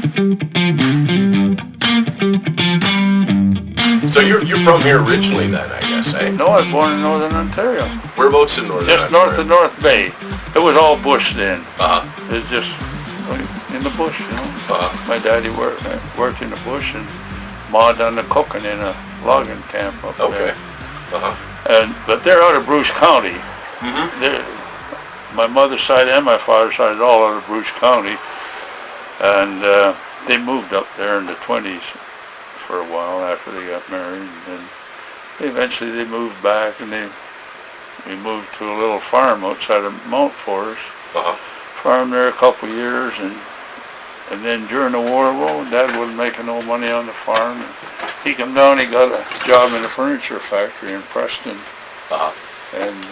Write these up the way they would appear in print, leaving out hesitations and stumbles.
So you're from here originally then, I guess, eh? No, I was born in Northern Ontario. Whereabouts in Northern Just Ontario? north of North Bay. It was all bush then. Uh-huh. It was just in the bush, you know. Uh-huh. My daddy worked in the bush, and Ma done the cooking in a logging camp up there. Okay. Uh-huh. But they're out of Bruce County. Mm-hmm. My mother's side and my father's side is all out of Bruce County. And they moved up there in the 20s for a while after they got married. And then eventually they moved back, and we moved to a little farm outside of Mount Forest. Uh-huh. Farmed there a couple of years, and then during the war, well, Dad wasn't making no money on the farm. And he come down, he got a job in a furniture factory in Preston. Uh-huh. And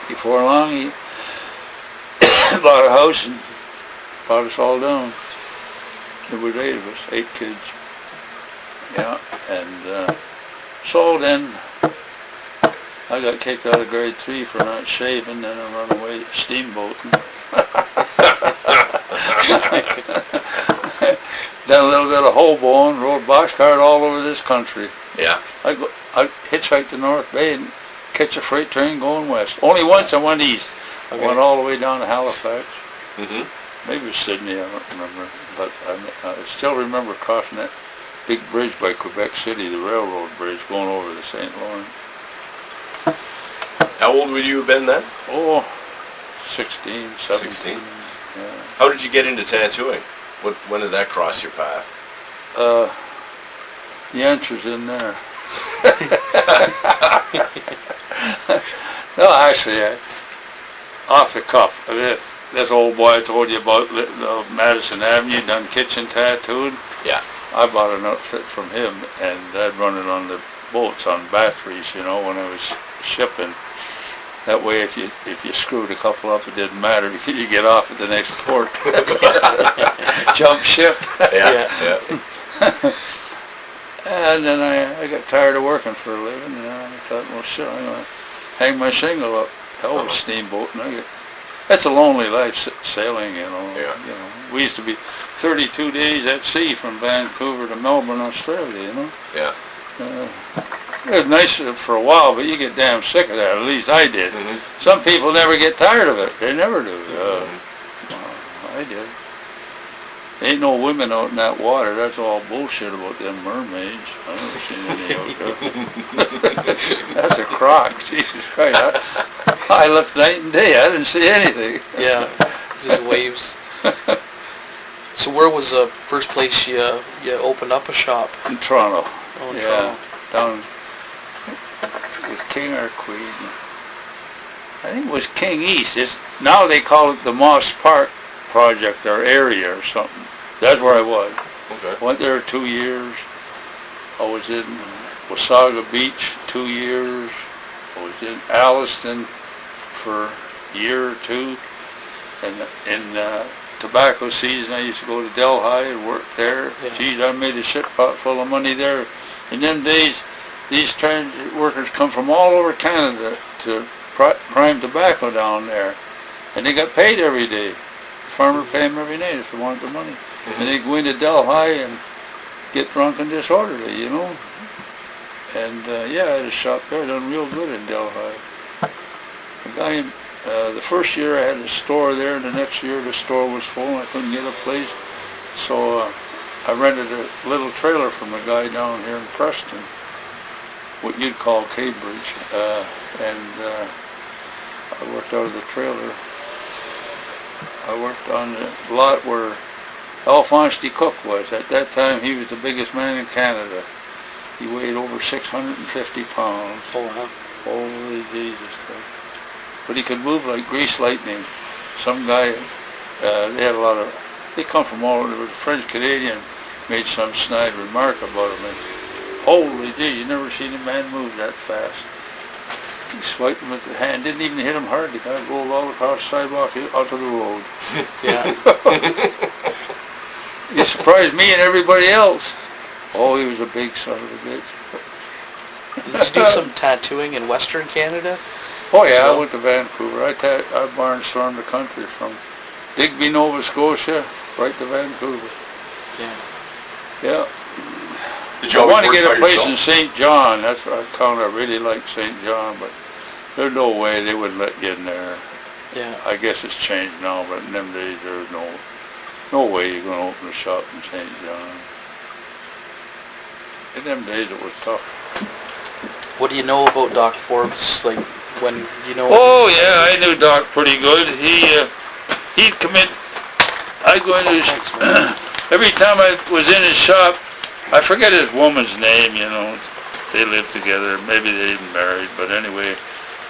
before long, he bought a house and brought us all down. There was 8 of us, 8 kids. Yeah, and so then I got kicked out of grade 3 for not shaving, then I run away steamboating. Done a little bit of hoboing, rode boxcar all over this country. Yeah. I hitchhiked to North Bay and catch a freight train going west. Only once I went east. I went all the way down to Halifax. Mm-hmm. Maybe it was Sydney, I don't remember. But I still remember crossing that big bridge by Quebec City, the railroad bridge, going over the St. Lawrence. How old would you have been then? Oh, 16, 17. 16? Yeah. How did you get into tattooing? When did that cross your path? The answer's in there. No, actually, off the cuff. This old boy I told you about, Maddison Avenue, done kitchen tattooed. Yeah. I bought an outfit from him, and I'd run it on the boats on batteries, you know, when I was shipping. That way, if you screwed a couple up, it didn't matter because you get off at the next port. Jump ship. Yeah. And then I got tired of working for a living, and I thought, well, shit, I'm gonna hang my shingle up. Hell with steamboating. That's a lonely life, sailing, you know. Yeah. You know, we used to be 32 days at sea from Vancouver to Melbourne, Australia, you know. Yeah. It was nice for a while, but you get damn sick of that. At least I did. Mm-hmm. Some people never get tired of it. They never do. Well, I did. Ain't no women out in that water. That's all bullshit about them mermaids. I've never seen any out there. That's a crock. Jesus Christ. I looked night and day. I didn't see anything. Yeah, just waves. So where was the first place you opened up a shop? In Toronto. Oh, in Yeah, Toronto. down with King or Queen. I think it was King East. Now they call it the Moss Park Project or area or something. That's where I was. Okay. Went there 2 years. I was in Wasaga Beach 2 years. I was in Alliston for a year or two. And in tobacco season, I used to go to Delhi and work there. Yeah. Geez, I made a shit pot full of money there. In them days, these transit workers come from all over Canada to prime tobacco down there. And they got paid every day. The farmer paid them every day if they wanted the money. Mm-hmm. And they'd go into Delhi and get drunk and disorderly, you know. And yeah, I had a shop there, done real good in Delhi. The guy, the first year I had a store there, and the next year the store was full and I couldn't get a place. So I rented a little trailer from a guy down here in Preston, what you'd call Cambridge, and I worked out of the trailer. I worked on the lot where Alphonse de Cook was. At that time, he was the biggest man in Canada. He weighed over 650 pounds. Oh, wow. Holy Jesus Christ. But he could move like grease lightning. Some guy, they had a lot of, they come from all over. There was a French-Canadian made some snide remark about him. And holy gee, you never seen a man move that fast. He swiped him with the hand, didn't even hit him hard. The guy rolled all across the sidewalk onto the road. Yeah. He surprised me and everybody else. Oh, he was a big son of a bitch. Did you do some tattooing in Western Canada? Oh yeah, I went to Vancouver. I barnstormed the country from Digby, Nova Scotia, right to Vancouver. Yeah. Yeah. Did you I always want to work get by a place yourself? in St. John. That's a town I really like, St. John, but there's no way they wouldn't let you in there. Yeah. I guess it's changed now, but in them days there was no way you're going to open a shop in St. John. In them days it was tough. What do you know about Doc Forbes? Like, when you know... Oh yeah, I knew Doc pretty good. He'd come in. I'd go into his, every time I was in his shop, I forget his woman's name, you know. They lived together. Maybe they didn't married, but anyway,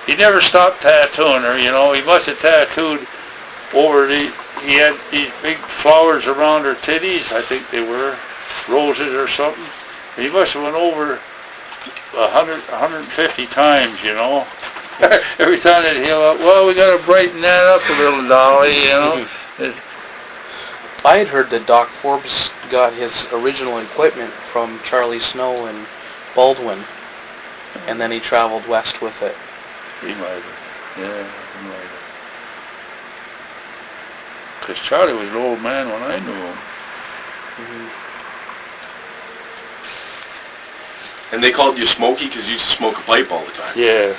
he never stopped tattooing her, you know. He must have tattooed over he had these big flowers around her titties, I think they were, roses or something. He must have went over 150 times, you know. Every time they'd heal up, well, we got to brighten that up a little, Dolly, you know. I had heard that Doc Forbes got his original equipment from Charlie Snow and Baldwin, and then he traveled west with it. He might have. Yeah, he might have. Because Charlie was an old man when I knew him. Mm-hmm. And they called you Smokey because you used to smoke a pipe all the time. Yeah.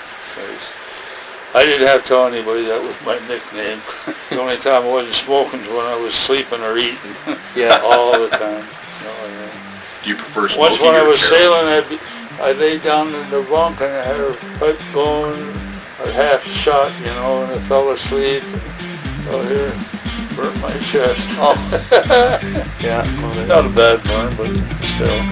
I didn't have to tell anybody that was my nickname. The only time I wasn't smoking was when I was sleeping or eating. Yeah. All the time. Oh, yeah. Do you prefer smoking? Once when I or was Carolina? sailing, I laid down in the bunk and I had a pipe going, a half shot, you know, and I fell asleep. And, here, burnt my chest. Oh. Yeah. Not a bad burn, but still.